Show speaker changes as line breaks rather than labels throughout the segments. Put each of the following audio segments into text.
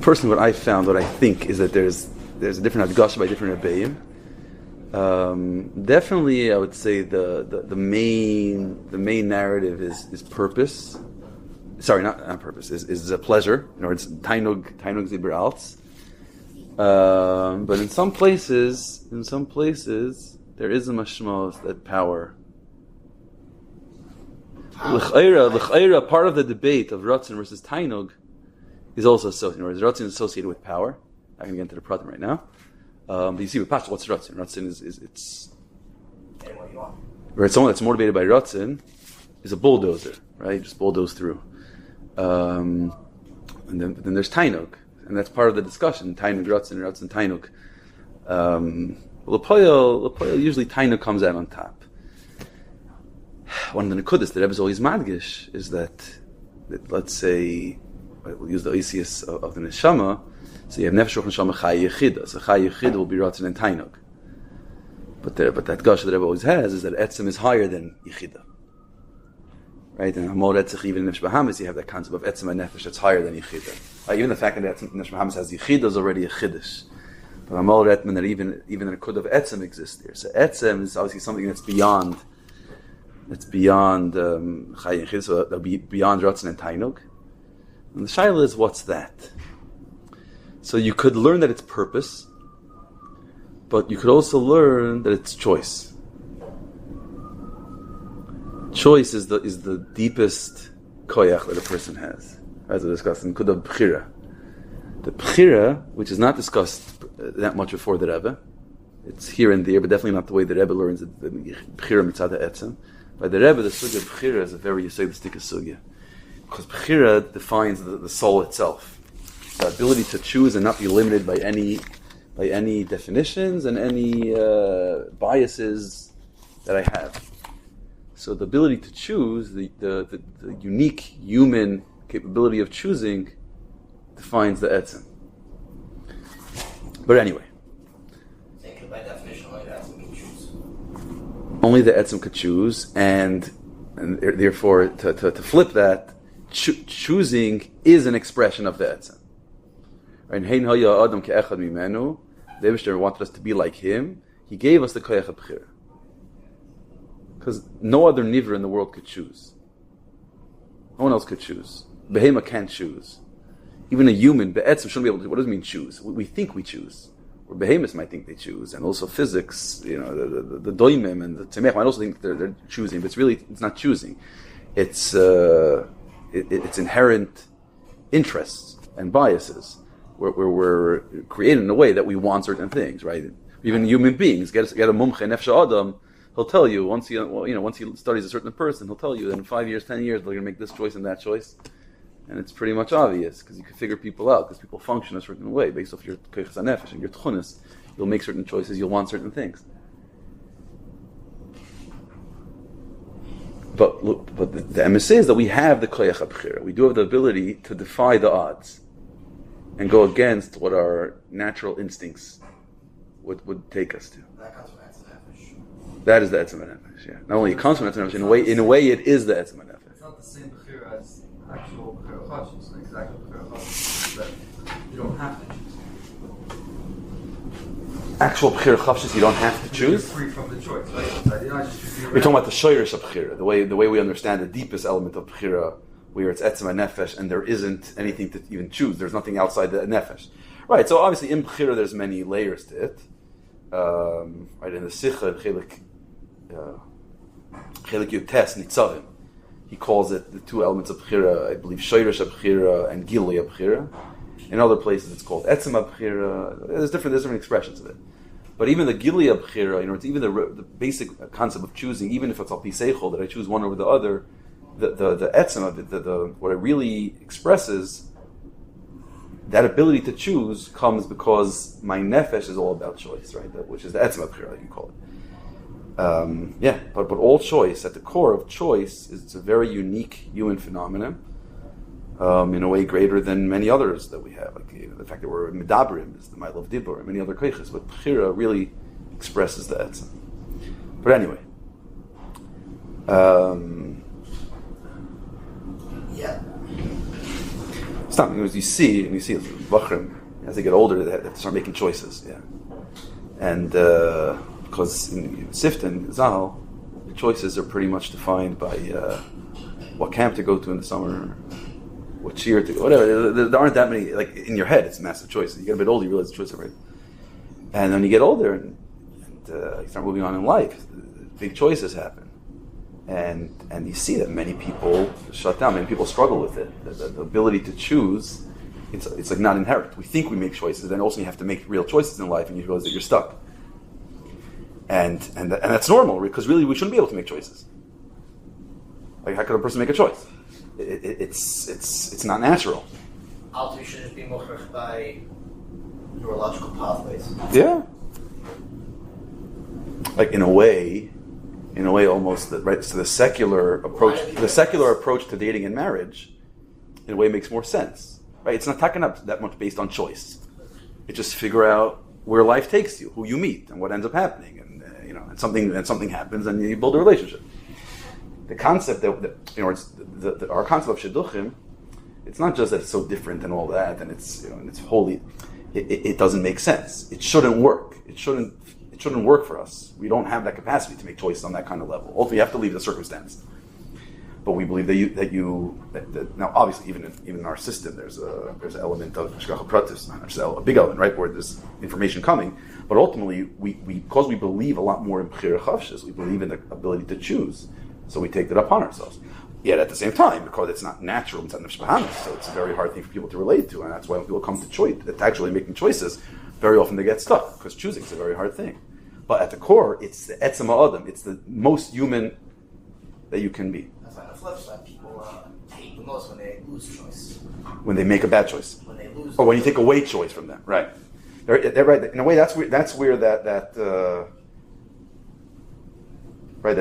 personally, what I found, what I think, is that there's a different hadgasha by different rebbeim. Definitely, I would say the main narrative is purpose. Sorry, not purpose. Is a pleasure. In other words, tainug zibur alts. But in some places, there is a mashmos that power. L'chayra, part of the debate of Ratzon versus tainug is also associated. In other words, Ratzon is associated with power. I'm going to get into the pratim right now. But you see with Pasha, what's Ratzon? Ratzon is right. Someone that's motivated by Ratzon is a bulldozer, right? Just bulldoze through. And then there's tainug, and that's part of the discussion. Tainug, Ratzon, tainug. L'poyel, usually tainug comes out on top. One of the nekudas that Rebbe is always madgish is that let's say, we'll use the oisius of the neshama. So you have nefesh ruch neshama chay yechida. So chay yechida will be Ratzon and tainug. But that gush that Rebbe always has is that etzem is higher than yechida. Right? And Hamor Etzich, even in Nefesh Bahamas, you have that concept of etzem and nefesh that's higher than yechida. Even the fact that Nefesh Bahamas has yechida is already a chiddush. But Hamor Etman, that even a kud of etzem exists there. So etzem is obviously something that's beyond chay yechida, so that'll be beyond Ratzon and tainug. And the shaila is, what's that? So you could learn that it's purpose, but you could also learn that it's choice. Choice is the deepest koyach that a person has, as we discussed in Kudah B'chira. The B'chira, which is not discussed that much before the Rebbe, it's here and there, but definitely not the way the Rebbe learns it, the B'chira mitzad ha'etzem. By the Rebbe, the sugya B'chira is a very yesodistic sugya, because B'chira defines the soul itself, the ability to choose and not be limited by any definitions and any biases that I have. So the ability to choose, the unique human capability of choosing, defines the etzem. But anyway,
by definition, only the etzem can choose.
Only the etzem could choose, and therefore, to flip that, choosing is an expression of the etzem. Right? Hein haya adam ke'echad mimenu. The Eibishter wanted us to be like him. He gave us the koyach b'chira. Because no other nivra in the world could choose. No one else could choose. Behema can't choose. Even a human, be'etzem, shouldn't be able to. What does it mean choose? We think we choose. Or behemoths might think they choose. And also physics, the doimim and the tzemech might also think they're choosing. But it's not choosing. It's inherent interests and biases where we're created in a way that we want certain things, right? Even human beings, get a mumche nefesh adam. He'll tell you once he studies a certain person, he'll tell you that in 5 years, 10 years, they're going to make this choice and that choice, and it's pretty much obvious because you can figure people out because people function a certain way based off your koyches hanefesh and your tchunas. You'll make certain choices. You'll want certain things. But the emes is that we have the koyach habchira. We do have the ability to defy the odds and go against what our natural instincts would take us to.
That comes from etzem nefesh.
That is the etzem nefesh. Yeah. Not only it comes from etzem nefesh, in a way, it is the etzem nefesh.
It's not the same bechira as actual bechira chashis. Like exactly bechira chashis that you don't have to choose.
Actual bechira chashis, you don't have to choose.
You're free from the choice, right?
You're talking about the shoyrish of bechira, the way we understand the deepest element of bechira, where it's etzem nefesh and there isn't anything to even choose. There's nothing outside the nefesh. Right. So obviously in bechira there's many layers to it. Right, in the Sikha, Chelik Yutes, Nitzavim, he calls it the two elements of Bechira, I believe, Shoyrish Bechira and Gilui Bechira. In other places it's called Etzem Bechira. There's different expressions of it. But even the Gilui Bechira, it's even the basic concept of choosing, even if it's al pi seichel, that I choose one over the other, the Etzem of it, what it really expresses, that ability to choose comes because my nefesh is all about choice, right? Which is the etzem b'chira, like you call it. But all choice, at the core of choice, it's a very unique human phenomenon, in a way greater than many others that we have. Like the fact that we're medabrim is the ma'il of dibur, and many other koiches. But b'chira really expresses the etzem. But anyway, not. You see Bachrim, as they get older, they have to start making choices. Yeah, and because in Sift and Zal, the choices are pretty much defined by what camp to go to in the summer, what shiur to go, whatever. There aren't that many. Like in your head, it's massive choices. You get a bit older, you realize the choices are right. And when you get older and you start moving on in life, big choices happen, and you see that many people shut down. Many people struggle with it. The ability to choose, it's like not inherent. We think we make choices, then also you have to make real choices in life, and you realize that you're stuck. And that's normal, because really we shouldn't be able to make choices. Like, how could a person make a choice? It's not natural.
Also, you should just be mochach by neurological pathways.
Yeah. Like in a way, almost right. So the secular approach to dating and marriage, in a way, makes more sense, right? It's not taken up that much based on choice. It just figure out where life takes you, who you meet, and what ends up happening, and and something happens, and you build a relationship. The concept our concept of shidduchim, it's not just that it's so different and all that, and it's and it's wholly, it doesn't make sense. It shouldn't work. It shouldn't work for us. We don't have that capacity to make choices on that kind of level. Ultimately, you have to leave the circumstance. But we believe that now, obviously, even in our system, there's an element of hashgacha pratis, a big element, right, where there's information coming. But ultimately, because we believe a lot more in b'chira chavshis, we believe in the ability to choose. So we take that upon ourselves. Yet at the same time, because it's not natural, it's not nefesh b'hamis, so it's a very hard thing for people to relate to, and that's why when people come to actually making choices, very often they get stuck, because choosing is a very hard thing. But at the core, it's the etzem ha'adam, it's the most human that you can be.
That's why on the flip side, people hate the most when they lose choice.
When they make a bad choice.
When they lose.
Or when you take away choice from them, right. They're right. In a way, that's where that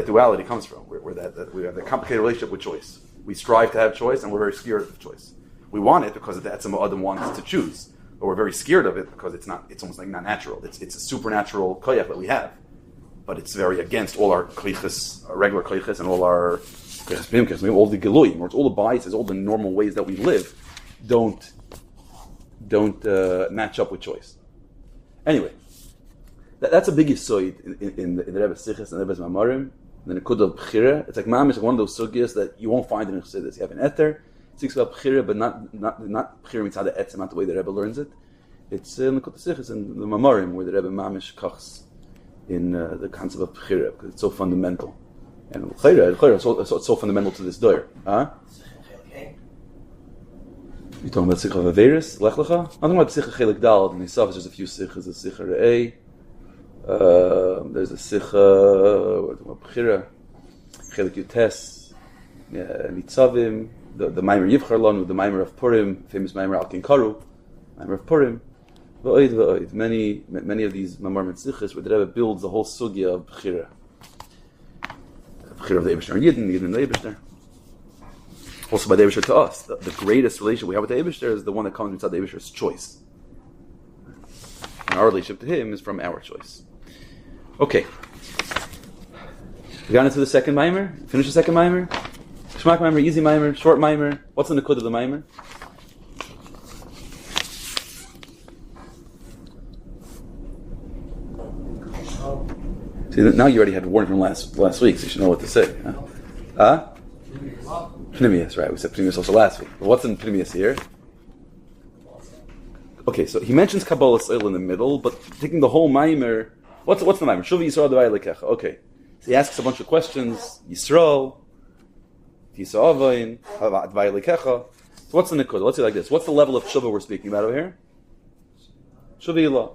duality comes from, where that we have a complicated relationship with choice. We strive to have choice, and we're very scared of choice. We want it because the etzem ha'adam wants us to choose. But we're very scared of it because it's almost like not natural. It's a supernatural koyach that we have. But it's very against all our koyches, our regular koyches, and all our all the geluim, or it's all the biases, all the normal ways that we live, don't match up with choice. Anyway, that's a big yisoid in the Rebbe's Sichos and the Rebbe's Maamarim, the Nekuda of Bechira. It's like Maamar is one of those sugyas that you won't find in Chassidus. You have an Ether, it speaks about Bechira, but not Bechira mitzad the Etzem, not the way the Rebbe learns it. It's in the Nekuda Sichos and the Maamarim, where the Rebbe Mamish kachs in the concept of Bechira, because it's so fundamental. And it's so fundamental to this doyer. Huh? You talking about Sicha Averis, Lech Lecha? I'm talking about Sicha Chelik Dal. In Yisaf, there's a few Sichas. There's a Sicha Re'ei. There's a Sicha. What about Bechira? Chelik Yutes. Nitzavim. The Maamar Yivchar Lanu. The Maamar of Purim. Famous Maamar Al Kinkaru. Maamar of Purim. V'oid. Many of these Maamar Sichas where the Rebbe builds the whole sugya of Bechira. Bechira of the Eibishter and Yidden and the Eibishter. Also by the Eibishter to us. The greatest relationship we have with the Eibishter is the one that comes inside the Eibishter's choice. And our relationship to him is from our choice. Okay. We got into the second Maamar. Finish the second Maamar. Shmak Maamar, easy Maamar, short Maamar. What's in the Nekud of the Maamar? See, now you already had warning from last week, so you should know what to say. Huh? Pnimius, right? We said Pnimius also last week. But what's in Pnimius here? Okay, so he mentions Kabbalah Soil in the middle, but taking the whole Maamar, what's the Maamar? Shuva Yisrael D'vay Lekecha. Okay, so he asks a bunch of questions. Yisrael, Tisa'avayin, D'vay Lekecha. So what's the Nekud? Let's say like this. What's the level of Shuva we're speaking about over here? Shuva Ilah.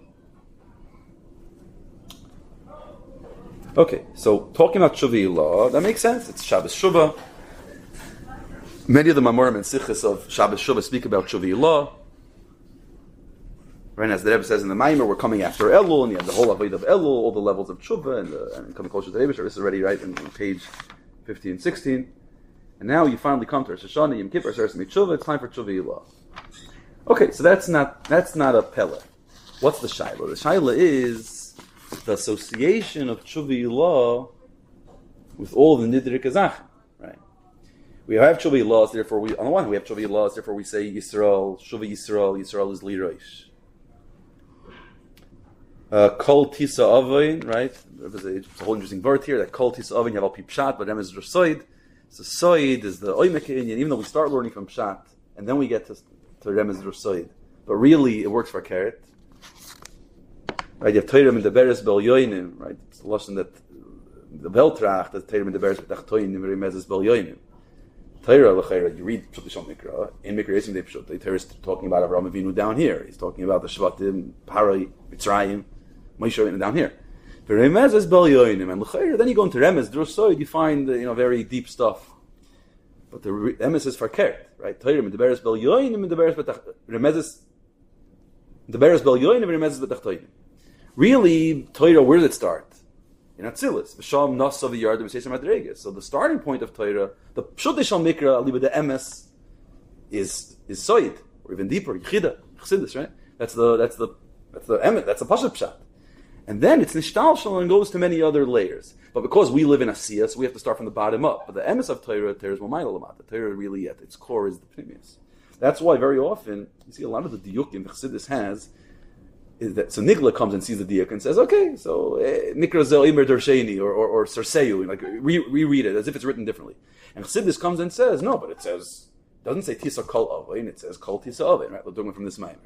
Okay, so talking about Shuva Ilah, that makes sense. It's Shabbos Shuva. Many of the Maamorim and Sichos of Shabbos Shuva speak about Shuva Ilah. Right, as the Rebbe says in the Maamar, we're coming after Elul, and you have the whole Avodah of Elul, all the levels of Shuva, and coming closer to the Eibishter. This is already right in page 15 and 16. And now you finally come to Rosh Hashanah, Yom Kippur, Saras Shuva. It's time for Shuva Ilah. Okay, so that's not a pella. What's the shaila? The shaila is the association of Shuva Ilah with all the Nidrei Kazachim. Right? We have Shuva laws, therefore on the one hand we have Shuva laws, therefore we say Yisrael, Shuva Yisrael, Yisrael is Liroish. Kol Tisa Avin, right? There's a whole interesting word here, that Kol Tisa Avin, you have Al Pi Pshat, but Remez Soid. So Soid is the Oimek Inyan, even though we start learning from Pshat, and then we get to Remez Soid. But really, it works for Karet. Right, you have Torah in the Beres Bel Yoinim, right? It's the lesson that the Veltrach, that Torah in the Beres Betach Toinim, Remez Bel Yoinim. Torah, you read Pshut Shom Mikra, in Mikra Yesim De Pshut, the Torah is talking about Avraham Avinu down here. He's talking about the Shvatim, Parai, Mitzrayim, Moshe Rabbeinu down here. For Remez is Bel Yoinim, and L'chayr, then you go into Remez, Drosoid, you find very deep stuff. But the Remez is for Kert, right? Torah in the Beres Bel Yoinim, in the Beres Betach Remez is the Beres Bel Yoinim, and Remez is Betach Toinim. Really, Torah, where did it start? In Atzilus. V'sham nasa v'yardu v'seisam adreges. So the starting point of Torah, the Pshut Shal Mikra, aliba the emes, is Soid, or even deeper, Yechida, Chassidus, right? That's the emes, that's the Pashat Pshat. And then it's Nishtalshal and goes to many other layers. But because we live in Asiyah, so we have to start from the bottom up. But the emes of Torah is Mamayla Lamata. Torah really at its core is the Pnimius. That's why very often, you see a lot of the Diyukim Chassidus has, is that, so Nigla comes and sees the diak and says, okay, so Mikra Zel Imer Dersheni or Serseu, like reread it as if it's written differently. And Chassidus comes and says, no, but it doesn't say Tisa Kol Avain, it says Kol Tisa Avain, right? We're doing it from this Maamar.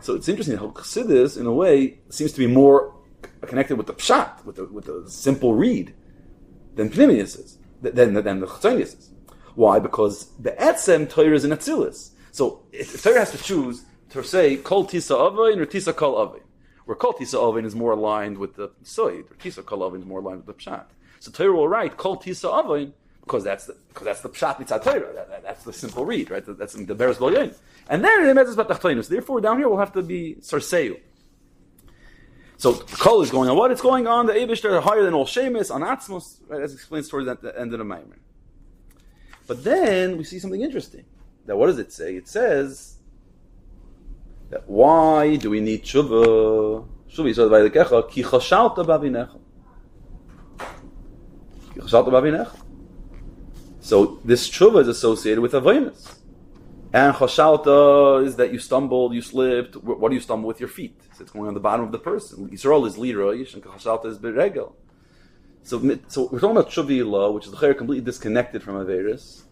So it's interesting how Chassidus, in a way, seems to be more connected with the Pshat, with the simple read, than Pnimius is, than the Chatzonius is. Why? Because the Etzem Torah is in Atzilus. So if Torah has to choose, to say Kol Tisa Avain or Tisa Kol Avain, where Kol Tisa Avain is more aligned with the Soid, or Tisa Kol Avain is more aligned with the Pshat. So Torah will write Kol Tisa Avain because that's the Pshat Mitzat Torah. That's the simple read, right? That's the Beres Bel Yoin. And then it emerges about Tachtoinus. Therefore, down here will have to be Sarseu. So Kol is going on. What? It's going on the Eibishter are higher than all Shemus on Atzmos, right? As explains towards the end of the Maamar. But then we see something interesting. That what does it say? It says that why do we need Shuva? Shuva Yisrael Vaylekecha ki chashalta b'avinecha. Ki chashalta b'avinecha. So this Shuva is associated with Avoinus. And chashalta is that you stumbled, you slipped. What do you stumble with your feet? So it's going on the bottom of the person. Yisrael is liroish and chashalta is beregel. So we're talking about Shuva Yilah, which is the completely disconnected from Averis.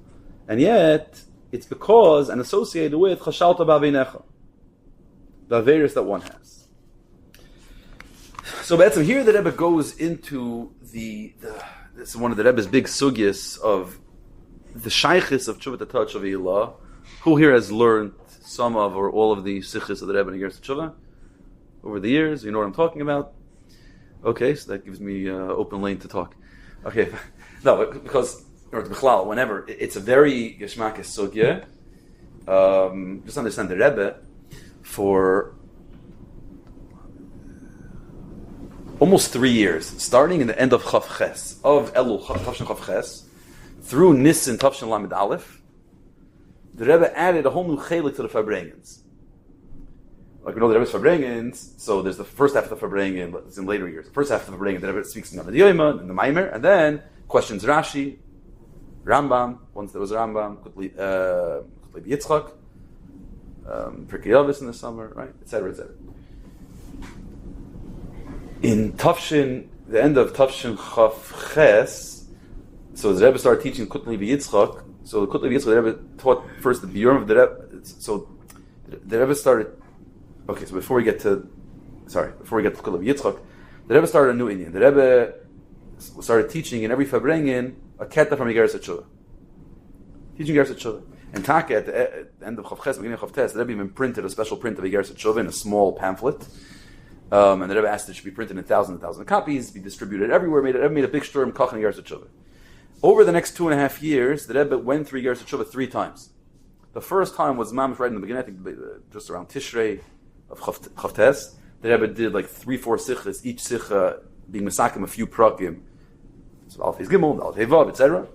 And yet, it's because and associated with chashalta b'avinecha, the Averis that one has. So Atvtzon, here the Rebbe goes into this is one of the Rebbe's big sugyas of the shaykhis of Tshuva Tata Shuva Yilah. Who here has learned some of or all of the sikhs of the Rebbe in Igeres Tshuva over the years? You know what I'm talking about? Okay, so that gives me open lane to talk. Okay, no, because whenever it's a very yeshmakis sugya, just understand the Rebbe for almost 3 years, starting in the end of Chav Ches, of Elul Tavshin Chav Ches, through Nisan Tavshin Lamed Aleph, the Rebbe added a whole new chelik to the Farbrengens. Like we know the Rebbe's Farbrengens, so there's the first half of the Farbrengen, it's in later years. The first half of the Farbrengen, the Rebbe speaks in the Yoima, and the Maamar, and then questions Rashi, Rambam, once there was Rambam, Kutli Yitzchak, Pirkei Avos in the summer, right, etc., etc. In Tavshin, the end of Tavshin Chav Ches, so the Rebbe started teaching Kutli Yitzchak. So the Kutli Yitzchak, the Rebbe taught first the Biurim of the Rebbe. So the Rebbe started. Okay, so before we get to Kutli Yitzchak, the Rebbe started a new Indian. The Rebbe started teaching in every Farbrengen a keta from Igeres Shuva. Teaching Igeres Shuva. And Taka at the end of Chav Ches, beginning of Chav Tes, the Rebbe even printed a special print of Igeres Shuva in a small pamphlet. And the Rebbe asked it should be printed in 1,000 copies, be distributed everywhere. Rebbe made a big shturm kach in Igeres Shuva. Over the next 2.5 years, the Rebbe went through Igeres Shuva 3 times. The first time was Maamar right in the beginning, I think just around Tishrei of Chav Tes. The Rebbe did like 3-4 sichas, each sicha being mesakim a few prakim. So Alef Gimel, Alef Vav, etc.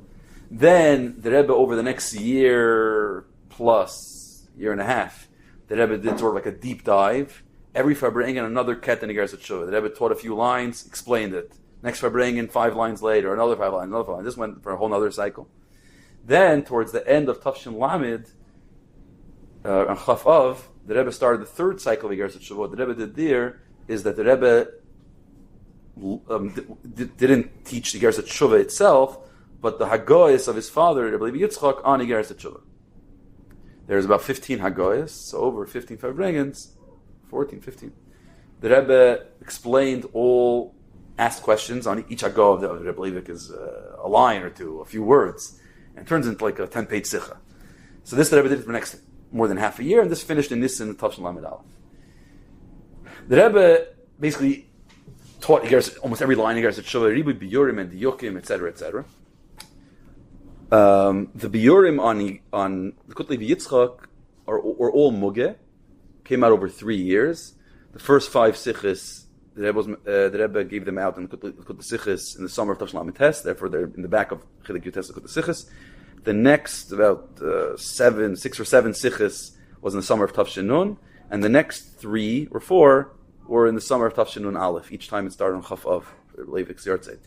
Then the Rebbe over the next year plus, year and a half, the Rebbe did sort of like a deep dive. Every Farbrengen another ket in Igeres Shuva. The Rebbe taught a few lines, explained it. Next Farbrengen 5 lines later, another 5 lines, another 5 lines. This went for a whole other cycle. Then, towards the end of Tafshin Lamed, on Chaf Av, the Rebbe started the third cycle of Igeres Shuva. What the Rebbe did there is that the Rebbe didn't teach the Igeres Shuva itself, but the Hagoyas of his father, Rebbe Levi Yitzchak, on Igeres Shuva. There's about 15 Hagoyas, so over 15 Farbrengens, 14, 15. The Rebbe explained asked questions on each Hagoy of the Rebbe Levi is a line or two, a few words, and turns into like a 10-page Sikha. So this the Rebbe did for the next more than half a year, and this finished in Nisan and Tafshin Lamed Aleph. The Rebbe basically taught almost every line Igeres Shuva, Ribu Biyurim and Diyukim, etc., etc. The Biyurim on the Kut Levi Yitzchak are all Mugeh, came out over 3 years. The first 5 Sichos, the Rebbe gave them out in the Kut Sichos in the summer of Tafshin Lamed Tes, therefore they're in the back of Chilek Yutes Kut Sichos. The next about 6 or 7 Sichos was in the summer of Tafshin Nun, and the next 3 or 4 were in the summer of Tafshin Nun Aleph. Each time it started on Chaf Av, Levik's Yartzeit.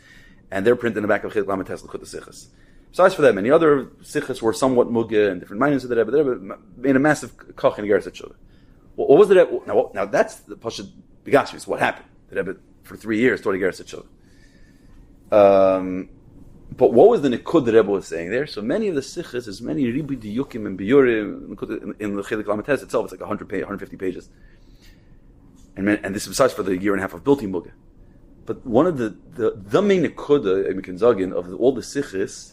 And they're printed in the back of Chilek Lamed Tes Kut Sichos. Besides for that, many other Sichos were somewhat Mugeh and different minds of the Rebbe. The Rebbe made a massive koch in Igeres Shuva. What was the Rebbe? Now that's the Pashut B'Gashmis. What happened? The Rebbe for 3 years taught Igeres Shuva. But what was the Nikud the Rebbe was saying there? So many of the Sichos, as many Ribi Diyukim and Biyurim in the Chilek Lamed Tes itself, it's like 150 pages. And this is besides for the year and a half of Bilti Mugeh. But one of the main Nikud of all the Sichos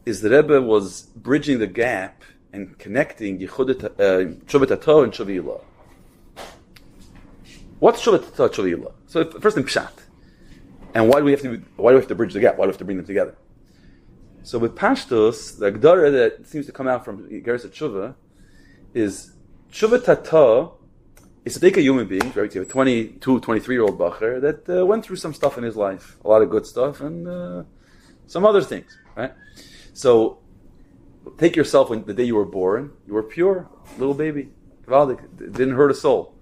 is the Rebbe was bridging the gap and connecting Shuva Tato and Shuva Ilah. What's Shuva Tato, Shuva Ilah? So first in Pshat. And why do we have to bridge the gap? Why do we have to bring them together? So with Pashtos, the Agdara that seems to come out from Igeres Shuva is Shuva Tato is to take a human being, right? You have a 22, 23-year-old bacher that went through some stuff in his life, a lot of good stuff and some other things, right? So, take yourself when the day you were born, you were pure, little baby, it didn't hurt a soul.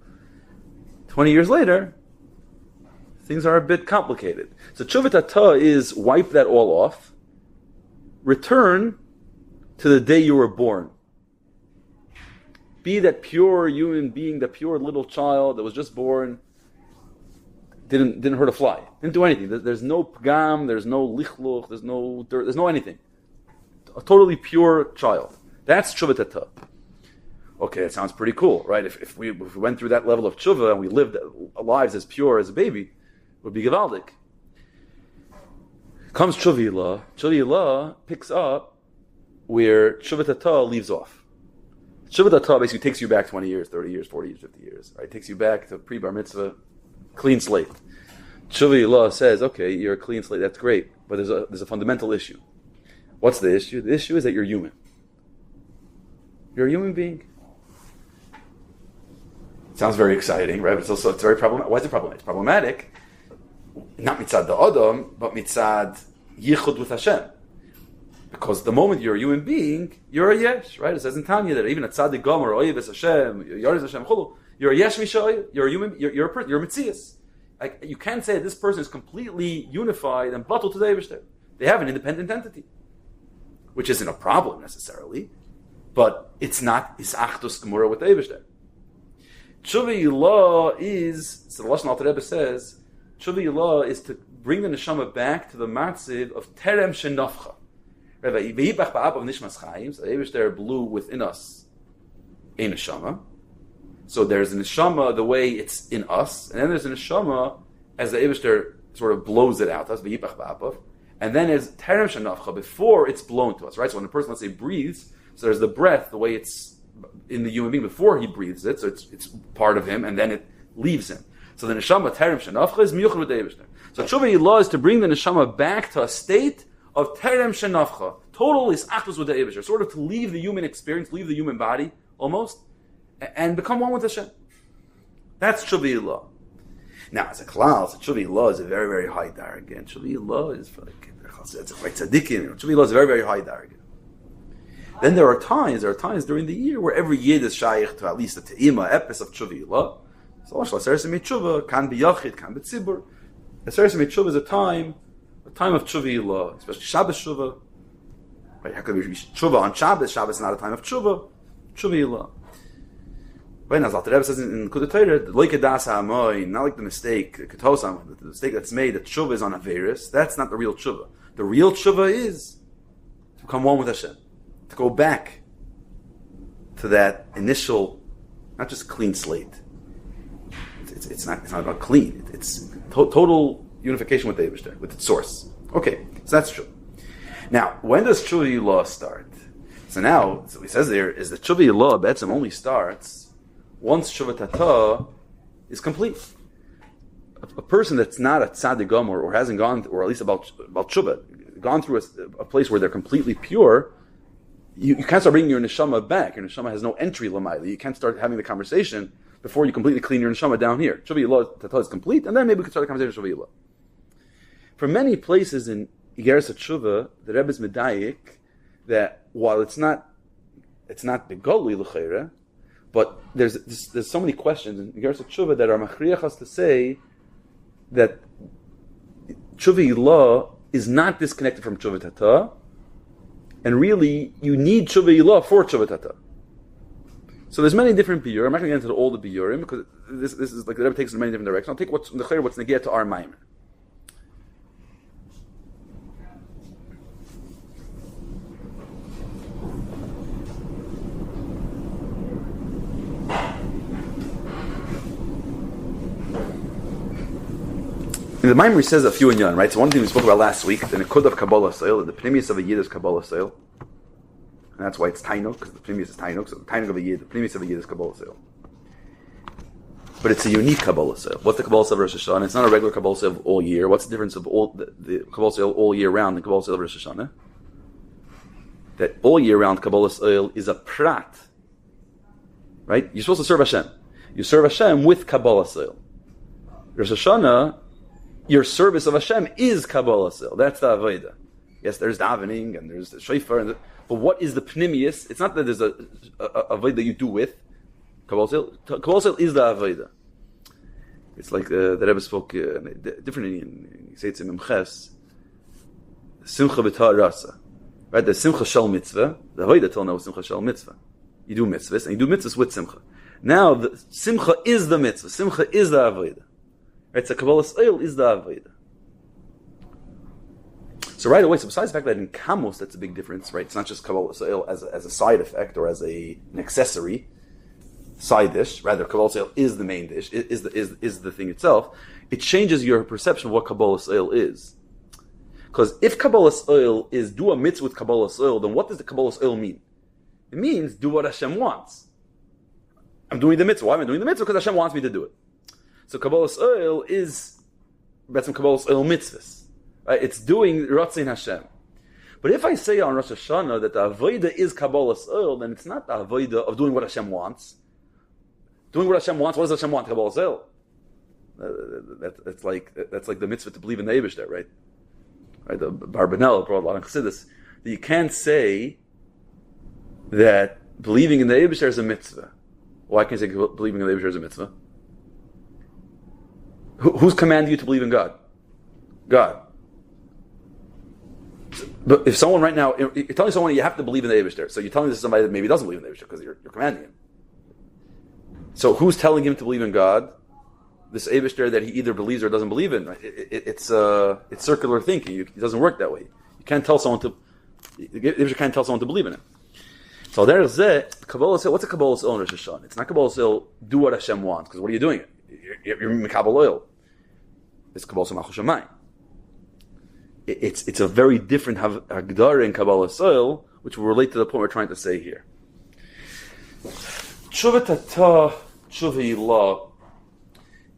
20 years later, things are a bit complicated. So, Tshuva Tata is wipe that all off, return to the day you were born. Be that pure human being, that pure little child that was just born, didn't hurt a fly, didn't do anything. There's no pgam, there's no lichluch, there's no dirt, there's no anything. A totally pure child. That's Tshuva Tata. Okay, that sounds pretty cool, right? If we went through that level of Tshuva and we lived lives as pure as a baby, it would be Gevaldik. Comes Tshuva Ilah. Tshuva Ilah picks up where Tshuva Tata leaves off. Tshuva Tata basically takes you back 20 years, 30 years, 40 years, 50 years. Right? It takes you back to pre-bar mitzvah, clean slate. Tshuva Ilah says, okay, you're a clean slate, that's great, but there's a fundamental issue. What's the issue? The issue is that you're human. You're a human being. Sounds very exciting, right? But it's very problematic. Why is it problematic? It's problematic, not mitzad the Adam, but mitzad yichud with Hashem. Because the moment you're a human being, you're a yesh, right? It says in Tanya that even a tzaddik gomer, oyev Hashem, yaris Hashem, chulu, you're a yesh mishay, you're a human, you're a mitzias. Like, you can't say that this person is completely unified and batul to the Eibishter. They have an independent entity, which isn't a problem necessarily, but it's not isachtus gemura with the Eibishter. Tshuva Ilah is, so the Lashon Alter Rebbe says, Tshuva Ilah is to bring the neshama back to the matziv of terem shenafcha. So the Eibishter blew within us a neshama. So there's a neshama the way it's in us, and then there's a neshama as the Eibishter sort of blows it out. That's v'yipach ba'apav. And then there's terem shenafcha before it's blown to us, right? So when a person, let's say, breathes, so there's the breath, the way it's in the human being before he breathes it, so it's part of him, and then it leaves him. So the neshama terem shenafcha is miyuchad with the Eibishter. So Shuva Ilah is to bring the neshama back to a state of terem shenafcha, total is achdus with the Eibishter, sort of to leave the human experience, leave the human body almost, and become one with Hashem. That's Shuva Ilah. Now, as a klal, Shuva Ilah is a very, very high darga, and Shuva Ilah is like tzaddikim. Shuva Ilah is a very, very high darga. Then there are times during the year where every yid is shaykh to at least a te'ima, epis of Shuva Ilah. So, Aseret Mitzvah can be yachid, can be tzibur. Aseret Mitzvah is a time of Shuva Ilah, especially Shabbos Shuva. Right? How could there be tshuva on Shabbos? Shabbos is not a time of tshuva. Tshuva yilah. Right now, the Rebbe says in Kudat Torah, loikedas ha'amoy, not like the mistake, the mistake that's made that tshuva is on Averis. That's not the real tshuva. The real tshuva is to become one with Hashem, to go back to that initial, not just clean slate. It's not about clean. It's total unification with the Eibishter, with its source. Okay, so that's true. Now, when does Tshuva Yilah start? So now, so he says there is that Tshuva Yilah Atzon only starts once Tshuva Tata is complete. A person that's not a tzaddik gomer or hasn't gone, or at least about Tshuva, gone through a place where they're completely pure, you can't start bringing your neshama back. Your neshama has no entry l'mayla. You can't start having the conversation before you completely clean your neshama down here. Tshuva Yilah Tata is complete, and then maybe we can start the conversation of Tshuva Yilah. For many places in Igeres HaTshuva, the Rebbe is medayik that while it's not begoli l'chayra, but there's so many questions in Igeres HaTshuva that are machriach us to say that Tshuva Yilah is not disconnected from Tshuva Tata, and really you need Tshuva Yilah for Tshuva Tata. So there's many different biur. I'm not going to get into all the biurim because this is like the Rebbe takes it in many different directions. I'll take what's negiyah to our Maamar. The Maamar says a few in Yan, right? So one thing we spoke about last week, the Nekud of Kabbalah Sale, the Pnimius of a Yid is Kabbalah Sale. And that's why it's Tainuk, because the Pnimius is Tainuk, so the Tainuk of a Yid, the Pnimius of a Yid is Kabbalah Sale. But it's a unique Kabbalah Sale. What's the Kabbalah Sale of Rosh Hashanah? It's not a regular Kabbalah Sale all year. What's the difference of all the Kabbalah Sale all year round and Kabbalah Sale of Rosh Hashanah? That all year round Kabbalah Sale is a prat. Right? You're supposed to serve Hashem. You serve Hashem with Kabbalah Sale. Rosh Hashanah, your service of Hashem is Kabbalah Sale. That's the Avodah. Yes, there's davening and there's the shofar, but what is the pnimius? It's not that there's a Avodah you do with Kabbalah Sale. Kabbalah Sale is the Avodah. It's like the Rebbe spoke differently in Yitzhak Memches. Simcha b'tar rasa. Right? The Simcha shel mitzvah. The Avodah till now is Simcha shel mitzvah. You do mitzvahs and you do mitzvahs with Simcha. Now the Simcha is the mitzvah. Simcha is the Avodah. Right, so Kabbalah Oil is the Avodah. So right away, so besides the fact that in Kamos that's a big difference, right? It's not just Kabbalah Oil as a side effect or as an accessory side dish. Rather, Kabbalah Oil is the main dish, is the thing itself. It changes your perception of what Kabbalah Oil is. Because if Kabbalah Oil is do a mitzvah with Kabbalah Oil, then what does the Kabbalah Oil mean? It means do what Hashem wants. I'm doing the mitzvah. Why am I doing the mitzvah? Because Hashem wants me to do it. So Kabbalah Oil is Betzim Kabbalah Oil mitzvahs. Right? It's doing Ratzin Hashem. But if I say on Rosh Hashanah that the Avodah is Kabbalah Oil, then it's not the Avodah of doing what Hashem wants. Doing what Hashem wants, what does Hashem want? Kabbalah Oil. That's like the mitzvah to believe in the Eibush there, right? Right? The Barbanel brought a lot of Chassidus. That you can't say that believing in the Eibush there is a mitzvah. Why can't you say believing in the Eibush there is a mitzvah? Who's commanding you to believe in God? God. But if someone right now, you're telling someone you have to believe in the Eibishter, so you're telling this to somebody that maybe doesn't believe in the Eibishter because you're commanding him. So who's telling him to believe in God? This Eibishter that he either believes or doesn't believe in. Right? It's circular thinking. It doesn't work that way. You can't tell someone to. The Eibishter can't tell someone to believe in it. So there's Kabbalah Sale. What's a Kabbalah Sale in Rosh Hashanah? It's not Kabbalah Sale. Do what Hashem wants. Because what are you doing? You're Mekabel Oil. It's Kabbalah Sale Malchus Shamayim. It's a very different Hagdara in Kabbalah Sale, which will relate to the point we're trying to say here. Tshuva Tata, Tshuva Yilah.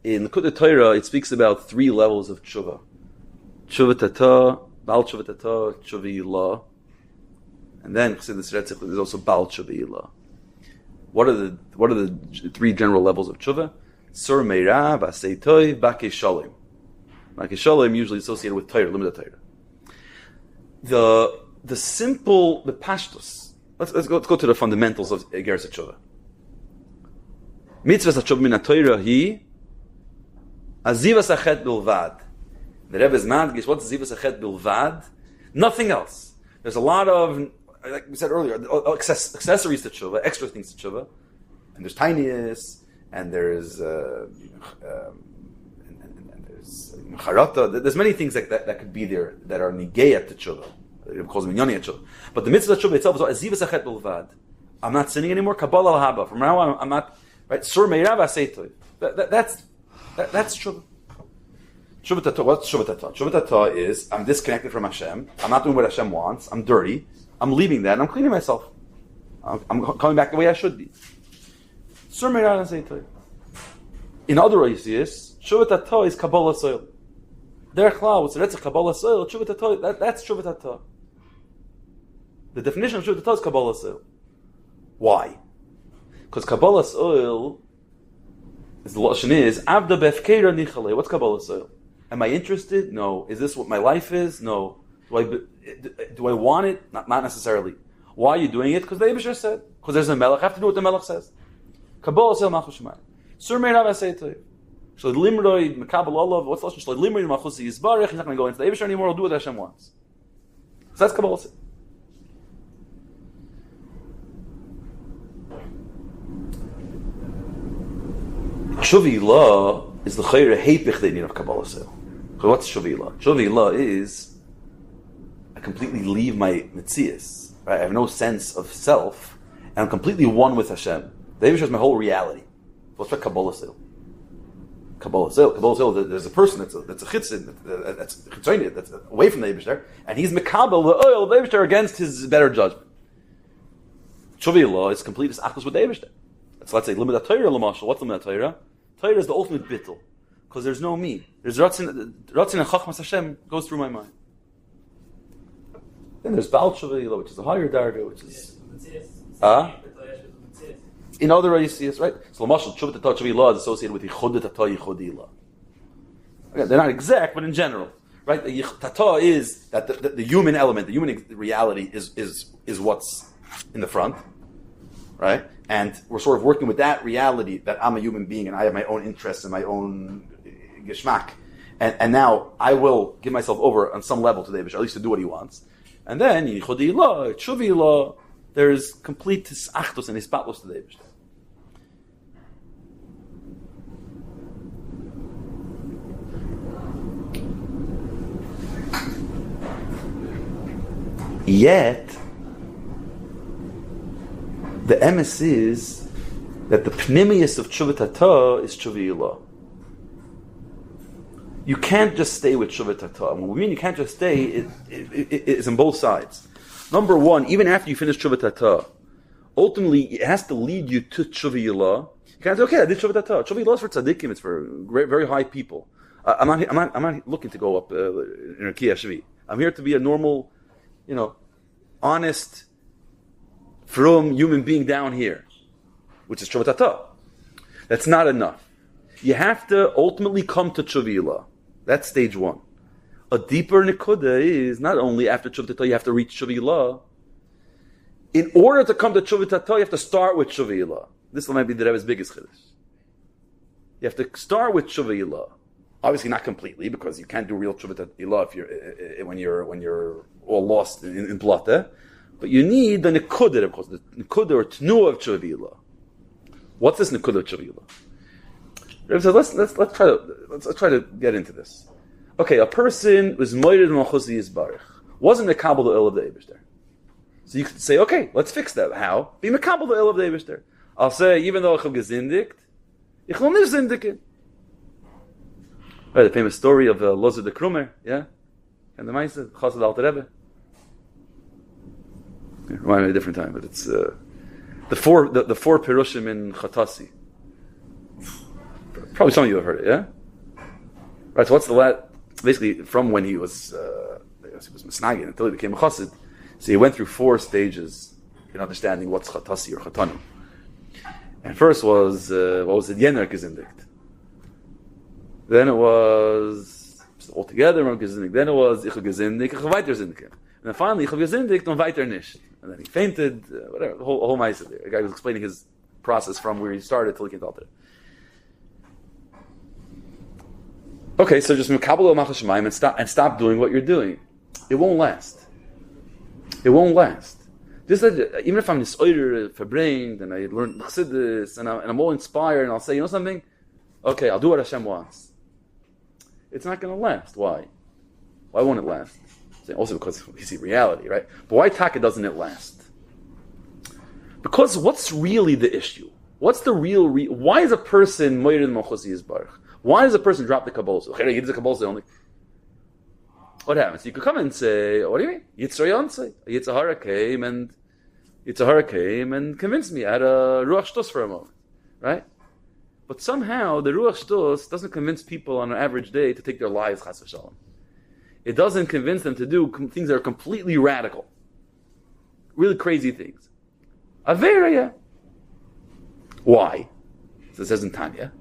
In the Kudat Torah, it speaks about 3 levels of Tshuva. Tshuva Tata, Bal Tshuva Tata, Tshuva Yilah. And then there's also Bal Tshuva Yilah. What are the 3 general levels of Tshuva? Sur Meira, Vasei Toy, Bakei Shalom. Bakei Shalom usually associated with Torah, limited Torah. The simple, the pashtus. Let's go to the fundamentals of Igeres HaTshuva. Mitzvah HaTshuva min HaTorah hi Azivas Achet Bilvad. The Rebbe's madgish, what's Azivas Achet Bilvad? Nothing else. There's a lot of like we said earlier, accessories to tshuva, extra things to tshuva, and there's tiniest, and there's charata. There's many things that could be there that are nigeya to tshuva. It calls them inyoni tshuva. But the mitzvah of tshuva itself is azivas achet b'levad. I'm not sinning anymore. Kabbalah al-haba. From now on, I'm not right. Sur meirav asetoy. That's tshuva. Shuva tata. What's shuva tata? Shuva tata is I'm disconnected from Hashem. I'm not doing what Hashem wants. I'm dirty. I'm leaving that and I'm cleaning myself. I'm coming back the way I should be. Sur meirav asetoy. In other ways, shuva tata is Kabbalah soil. Derech klal, so that's a Kabbalah soil. Shuva tata. That's shuva tata. The definition of shuva tata is Kabbalah soil. Why? Because Kabbalah's oil is the lashon is avda befkeira nichale. What's Kabbalah's oil? Am I interested? No. Is this what my life is? No. Do I want it? Not necessarily. Why are you doing it? Because the Eibusher said. Because there's a melech. I have to do what the melech says. Kabbalah's oil malchus shemayim. Sur meirav asetoy. Shloi limroi mekabel olav. What's the lashon? Shloi limroi malchus yisbarich. He's not going to go into the Eibusher anymore. He'll do what Hashem wants. So that's Kabbalah's oil. Shuvah is the chayre heipich they need of Kabbalah sale. So what's Shuvah? Shuvah is I completely leave my mitzias. Right? I have no sense of self, and I'm completely one with Hashem. The Eibusher is my whole reality. What's that Kabbalah sale? Kabbalah sale. There's a person that's a chitzin, that's chitzonic, that's away from the Eibusher, and he's mekabel the oil of the Eibusher against his better judgment. Shuvah is complete as achos with the Eibusher. So let's say limit Torah l'mashal. What's limit Torah? Torah is the ultimate bittul, because there's no me. There's ratzin and chachmas Hashem goes through my mind. Then there's Baal Shuvah, which is a higher darga, which is in other ways, yes, right? So l'mashal Shuvah Tata Shuvah is associated with yichud Tata yichudi la. Again, they're not exact, but in general, right? The Tata is that the human element, the human reality is what's in the front, right? And we're sort of working with that reality that I'm a human being and I have my own interests and my own geschmack. And now I will give myself over on some level to the Eibusher, at least to do what he wants. And then, yichudi la, tshuvi la, there's complete achdus and hispatlos to the Eibusher. Yet, the emes is that the pnimius of tshuva tata is tshuva ilah. You can't just stay with tshuva tata. When we mean you can't just stay, it's on both sides. Number one, even after you finish tshuva tata, ultimately it has to lead you to tshuva ilah. You can't say, okay, I did tshuva tata. Tshuva ilah is for tzaddikim, it's for very high people. I'm not looking to go up in a kiyashvi. I'm here to be a normal, honest, from human being down here, which is tshuva tata. That's not enough. You have to ultimately come to tshuva ilah. That's stage one. A deeper nekuda is not only after tshuva tata you have to reach tshuva ilah. In order to come to tshuva tata, you have to start with tshuva ilah. This might be the Rebbe's biggest chiddush. You have to start with tshuva ilah. Obviously not completely, because you can't do real tshuva ilah if when you're all lost in plata. But you need the nekuda, of course, the nekuda or tnuah of tshuva ilah. What's this nekuda of tshuva ilah? Rebbe says, let's try to get into this. Okay, a person was moired malchus yisbarich, wasn't mekabel the oil of the Eibusher. So you could say, okay, let's fix that. How? Be mekabel the oil of the Eibusher. I'll say, even though ich habe gezindigt, ich will nicht zindigen. Right, the famous story of Lozer the Krumer, yeah? And the Maisa, Chassid Alter Rebbe. Remind me of a different time, but it's the four Pirushim in Chatasi. Probably some of you have heard it, yeah? Right, so what's the last... Basically, from when he was Misnagin until he became a Chassid, so he went through 4 stages in understanding what's Chatasi or Chatanu. And first was, what was it? Yener Gezindigt. Then it was altogether Gezindigt. Then it was Ich Gezindigt, Ich weiter Zindigt. And then finally, Ich Gezindigt und weiter nicht. And then he fainted, whatever, the whole Maisa there. The guy was explaining his process from where he started till he came to Alter. Okay, so just mekabel malchus shemayim and stop doing what you're doing. It won't last. It won't last. This even if I'm disordered, verbrained, and I learn Chassidus, and I'm all inspired, and I'll say, you know something? Okay, I'll do what Hashem wants. It's not going to last. Why? Why won't it last? Also because we see reality, right? But why taka doesn't it last? Because what's really the issue? What's the real why is a person moired in Malchusi Yisbarach? Why does a person drop the Kabbalah? What happens? You could come and say, what do you mean? Yitzhahara came and convinced me. I had a Ruach Shtus for a moment, right? But somehow the Ruach Shtus doesn't convince people on an average day to take their lives, chas v'shalom. It doesn't convince them to do things that are completely radical, really crazy things. Averia. Why? So it says in Tanya,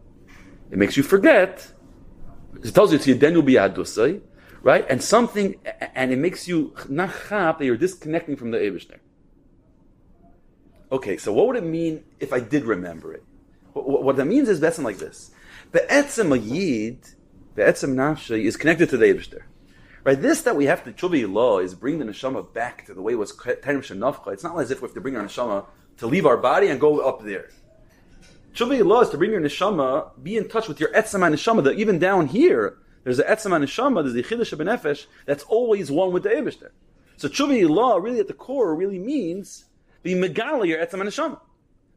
it makes you forget. It tells you then you'll be adusai, right? And it makes you nachap that you're disconnecting from the Eibishter. Okay, so what would it mean if I did remember it? What that means is betzim like this: be'etzem a yid, be'etzem nafshe is connected to the Eibishter. Right, this that we have to tshuva law is bring the neshama back to the way it was terem shenafcha. It's not as if we have to bring our neshama to leave our body and go up there. Tshuva law is to bring your neshama, be in touch with your etzem neshama. That even down here, there's the etzem neshama, there's the chiddush benefesh that's always one with the Eibishter. So tshuva law really at the core really means be megala your etzem neshama,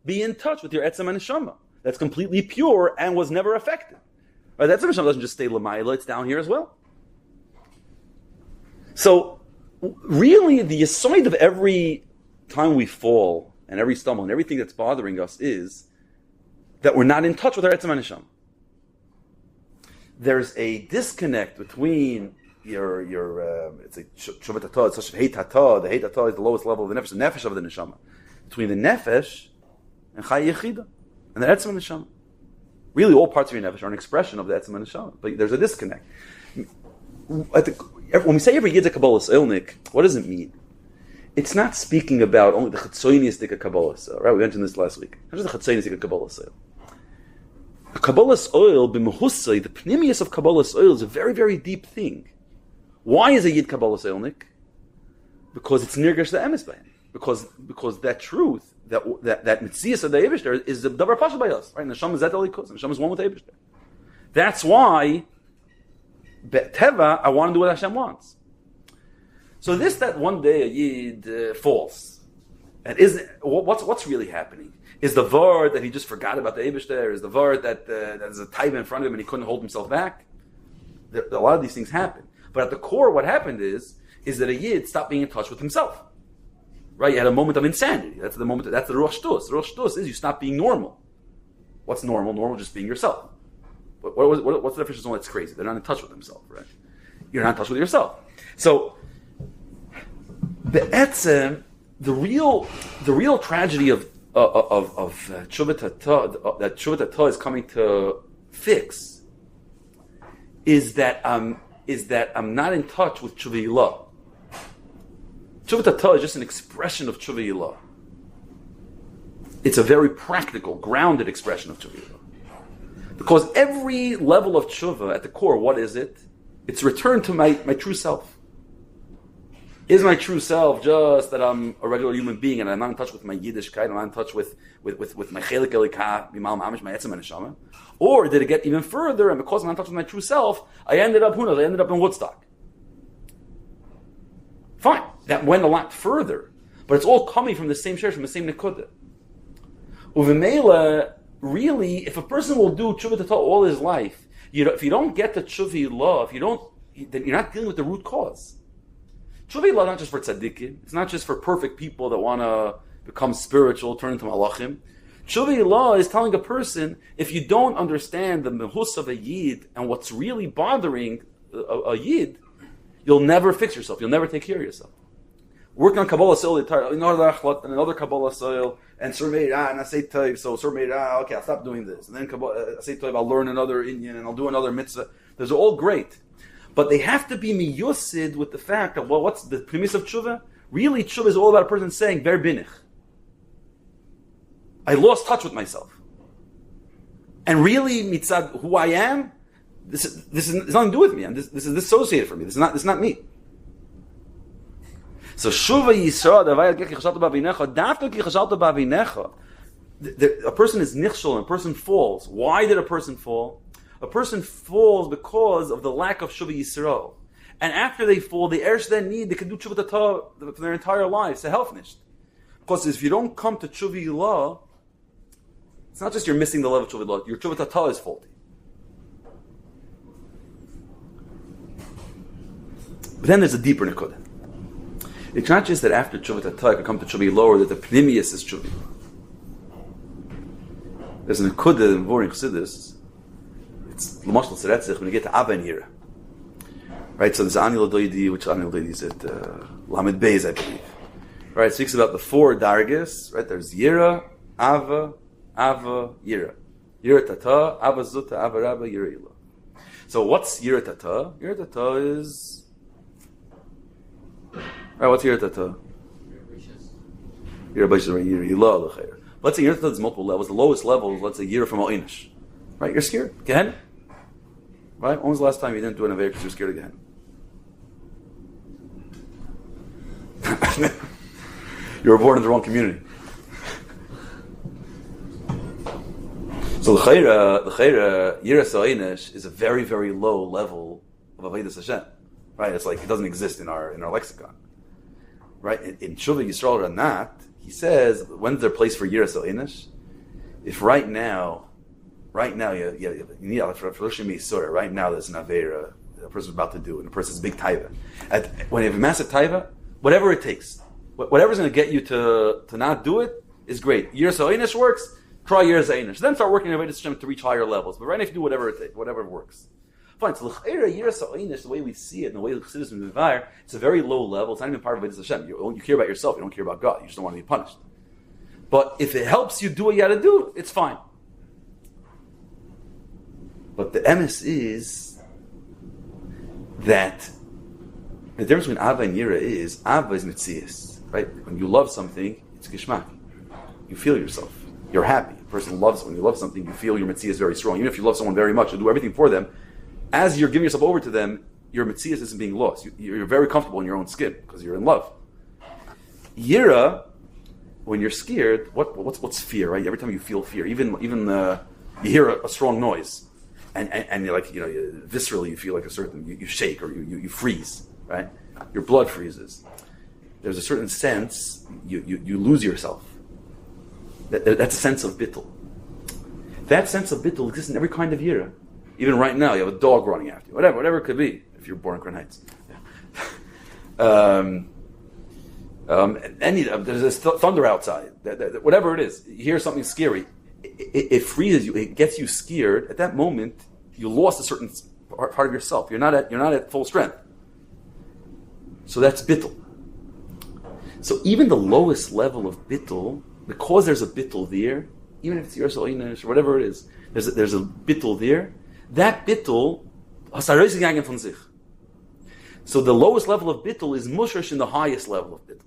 be in touch with your etzem neshama that's completely pure and was never affected. Right, the etzem neshama doesn't just stay l'mayla; it's down here as well. So, really, the aside of every time we fall and every stumble and everything that's bothering us is that we're not in touch with our etzem neshama. There's a disconnect between your it's a shuva tata, it's such a hate tata. The hate tata is the lowest level of the nefesh of the neshama. Between the nefesh and chay yechida and the etzem neshama. Really, all parts of your nefesh are an expression of the etzem neshama, but there's a disconnect. When we say every yid's a Kabbalah Ilnik, what does it mean? It's not speaking about only the Chatzonistic Kabbalah, right? We mentioned this last week. How does the Chatzonistic Kabbalah oil? The Kabbalah oil, b'mehusay, the pnimius of Kabbalah oil is a very, very deep thing. Why is a yid Kabbalah Ilnik? Because it's nirgash the emes by him. Because that truth, that mitzias of the Eibishter is the davar pasha by us, right? Neshama zet alikus, Neshama is one with the Eibishter. That's why Teva, I want to do what Hashem wants. So that one day a yid falls, and what's really happening? Is the vard that he just forgot about the Eibishter? Is the vard that there's a taiva in front of him and he couldn't hold himself back? A lot of these things happen, but at the core, what happened is that a yid stopped being in touch with himself. Right? You had a moment of insanity. That's the moment. That's the Rosh Shtus. The Rosh Shtus is you stop being normal. What's normal? Normal, just being yourself. What's the definition of someone that's crazy? They're not in touch with themselves, right? You're not in touch with yourself. So, the real tragedy of Shuva Tata, that Shuva Tata is coming to fix, is that I'm not in touch with Shuva Yilah. Shuva Tata is just an expression of Shuva Yilah. It's a very practical, grounded expression of Shuva Yilah. Because every level of tshuva, at the core, what is it? It's return to my true self. Is my true self just that I'm a regular human being and I'm not in touch with my Yiddishkeit, I'm not in touch with my chelik elikah, my etzem neshama? Or did it get even further, and because I'm not in touch with my true self, I ended up in Woodstock? Fine, that went a lot further, but it's all coming from the same share, from the same nekudah. Uvimela, really, if a person will do tshuva tata all his life, if you don't get the tshuva law, then you're not dealing with the root cause. Tshuva law is not just for tzaddikim. It's not just for perfect people that want to become spiritual, turn into malachim. Tshuva law is telling a person, if you don't understand the mehus of a yid and what's really bothering a yid, you'll never fix yourself. You'll never take care of yourself. Working on Kabbalah soil, another Kabbalah soil, and Surmeirah, and I say Taiv, so Surmeirah, okay, I'll stop doing this. And then I say Taiv, I'll learn another Inyan, and I'll do another mitzvah. Those are all great. But they have to be miyusid with the fact that, well, what's the premise of tshuva? Really, tshuva is all about a person saying, Ver binich. I lost touch with myself. And really, mitzad, who I am, this is nothing to do with me. This is dissociated from me. This is not me. So Shuva Yisrael, Davai Ki Chashalta B'Avinecha, Dafka Ki Chashalta B'Avinecha. A person is nichshol, and a person falls. Why did a person fall? A person falls because of the lack of Shuva Yisrael. And after they fall, the Ersh then they can do Shuva Tata for their entire lives, to help nicht. Because if you don't come to Shuva Yilah, it's not just you're missing the level of Shuva Yilah, your Shuva Tata is faulty. But then there's a deeper nekudah. It's not just that after Shuva Tata I can come to Shuva Yilah, or that the Pnimius is Shuva. There's a nekudah in Vorin Chassidus. It's L'mashal Seretzich when you get to Ava and Yira. Right, so there's Anil Doidi, which Anil Doidi is at Lamed Beis, I believe. Right, it speaks about the 4 dargis. Right, there's Yira, Ava, Yira. Yira Tata, Ava Zuta, Ava Rabba, Yira Ilah. So what's Yira Tata? Yira Tata is... Right, what's Yira Tata? Yira B'Shis, Yira Ilah, L'chair. Let's say Yira Tata is multiple levels. The lowest level is, let's say, Yira from Al-Inish. Right, you're scared. Gehenna. Right, when was the last time you didn't do an Aveir because you're scared of Gehenna? You were born in the wrong community. So the Chayra, Yiras Ha'inish is a very, very low level of Avodas Hashem. Right? It's like it doesn't exist in our lexicon. Right? In Shuva Yisrael Ranat, he says, when's there a place for Yiras Ha'inish? If right now you need right now there's an Aveira a person's about to do, and a person's big taiva. When you have a massive taiva, whatever it takes, whatever's going to get you to not do it is great. Yiras Ha'inish works, try Yiras Ha'inish. Then start working on Avodas Hashem to reach higher levels. But right now, if you do whatever it takes, whatever works. Fine. So Yiras Ha'inish, the way we see it, and the way the Chassidus and Mevair, it's a very low level. It's not even part of Avodas Hashem. You care about yourself. You don't care about God. You just don't want to be punished. But if it helps you do what you got to do, it's fine. But the emes is that the difference between Ava and Yira is Ava is Metzias, right? When you love something, it's Gishmak. You feel yourself. You're happy. A person loves, when you love something, you feel your Metzias very strong. Even if you love someone very much, you do everything for them. As you're giving yourself over to them, your Metzias isn't being lost. You're very comfortable in your own skin because you're in love. Yira, when you're scared, what's fear, right? Every time you feel fear, even you hear a strong noise. And you're like, viscerally you feel like a certain, you shake or you freeze, right? Your blood freezes. There's a certain sense, you lose yourself. That's a sense of bittul. That sense of bittul exists in every kind of yira. Even right now, you have a dog running after you, whatever it could be, if you're born in Crown Heights. There's this thunder outside, whatever it is, you hear something scary. It freezes you. It gets you scared. At that moment, you lost a certain part of yourself. You're not at full strength. So that's bittul. So even the lowest level of bittul, because there's a bittul there, even if it's Yiras Ha'inish or whatever it is, there's a bittul there. That bittul, hasaroisingangen von sich. So the lowest level of bittul is musharsh in the highest level of bittul.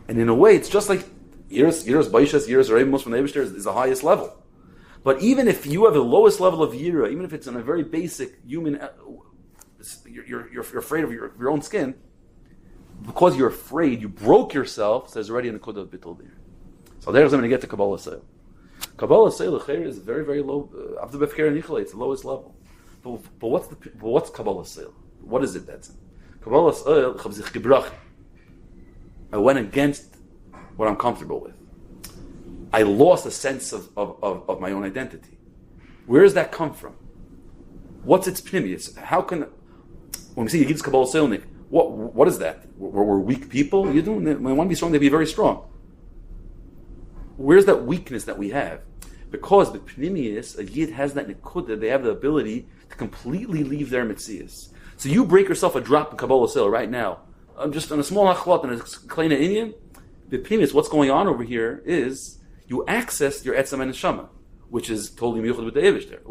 And in a way, it's just like Yiras Baishas, Yiras Reimus from the Eibishter is the highest level. But even if you have the lowest level of Yira, even if it's in a very basic human, you're afraid of your own skin, because you're afraid, you broke yourself, so there's already an Nekudah of Bittul there. So there's going to get to Kabbalah Seil. Kabbalah Seil, is very, very low. After Befker and Nicholay, it's the lowest level. But what's Kabbalah Seil? What is it that's in? Kabbalah Seil, Chavzich Gebrach. I went against what I'm comfortable with. I lost a sense of my own identity. Where does that come from? What's its pnimi? How can, when we say Yigid's Kabbalah Seilnik, what is that? We're weak people? We want to be strong, they be very strong. Where's that weakness that we have? Because the pnimius, a Yid has that nekudah, they have the ability to completely leave their mitzias. So you break yourself a drop in Kabbalah Seil right now. I'm just on a small hachlat and a kleina Indian. The pnimius, what's going on over here is you access your etzem and neshama, which is totally miyuchad with the Eivish there.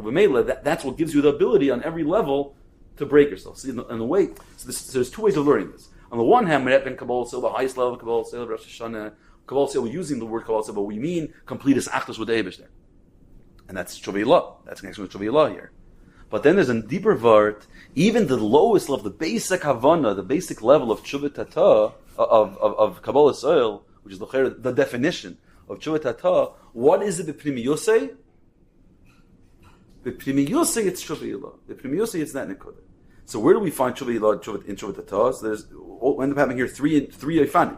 That's what gives you the ability on every level to break yourself. See, in the way, so there's two ways of learning this. On the one hand, when Kabbalah Seil, the highest level of Kabbalah Seil, Rosh Hashanah, Kabbalah Seil, we're using the word Kabbalah Seil, but we mean complete as achdus with the Eivish there. And that's Shuva Ilah. That's connection with Shuva Ilah here. But then there's a deeper vart, even the lowest level, the basic havana, the basic level of tshuva tata, of Kabbalah soil, which is the definition of tshuva tata. What is it b'pnimi yosei? B'pnimi yosei, it's tshuva ilah. B'pnimi yosei, it's not nekuda. So where do we find tshuva ilah in tshuva tata? So there's, we end up having here three ifani.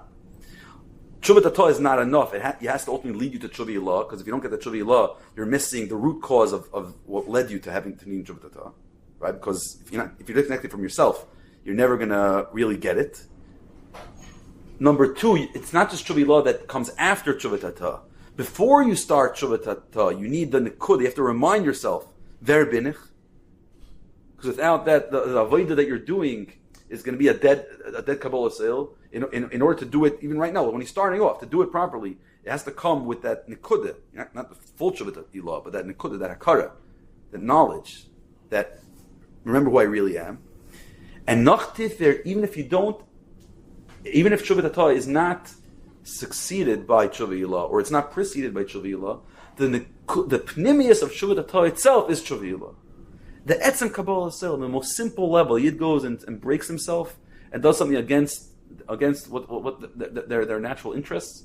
Tshuva tata is not enough. It has to ultimately lead you to tshuva ilah, because if you don't get the tshuva ilah, you're missing the root cause of what led you to having to need tshuva tata, right? Because if you're disconnected from yourself, you're never going to really get it. Number two, it's not just tshuva ilah that comes after tshuva tata. Before you start tshuva tata, you need the nikud. You have to remind yourself, ver binich, because without that, the avodah that you're doing is going to be a dead Kabbalah sale. In order to do it, even right now, when he's starting off, to do it properly, it has to come with that nikudah, not the full tshuva ilah, but that nikudah, that hakara, that knowledge, that remember who I really am. And nachtif there, even if tshuva tata is not succeeded by tshuva ilah, or it's not preceded by tshuva ilah, the pnimius of tshuva tata itself is tshuva ilah. The etzem Kabbalah sale, the most simple level, Yid goes and breaks himself and does something against what their natural interests.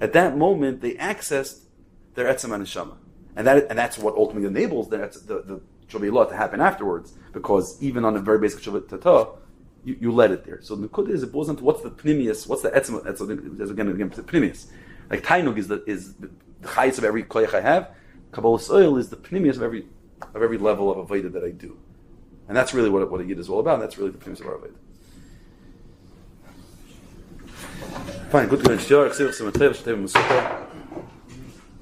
At that moment, they access their etzem and neshama, and that's what ultimately enables the tshuva ilah to happen afterwards. Because even on a very basic tshuva tata, you let it there. So the nikud is, it boils into what's the pnimius, what's the etzem. There's again the pnimius. Like tainug is the chayis of every koyach I have. Kabbalah soil is the pnimius of every level of avodah that I do, and that's really what a yid is all about. And that's really the pnimius of our avodah. Fine, good.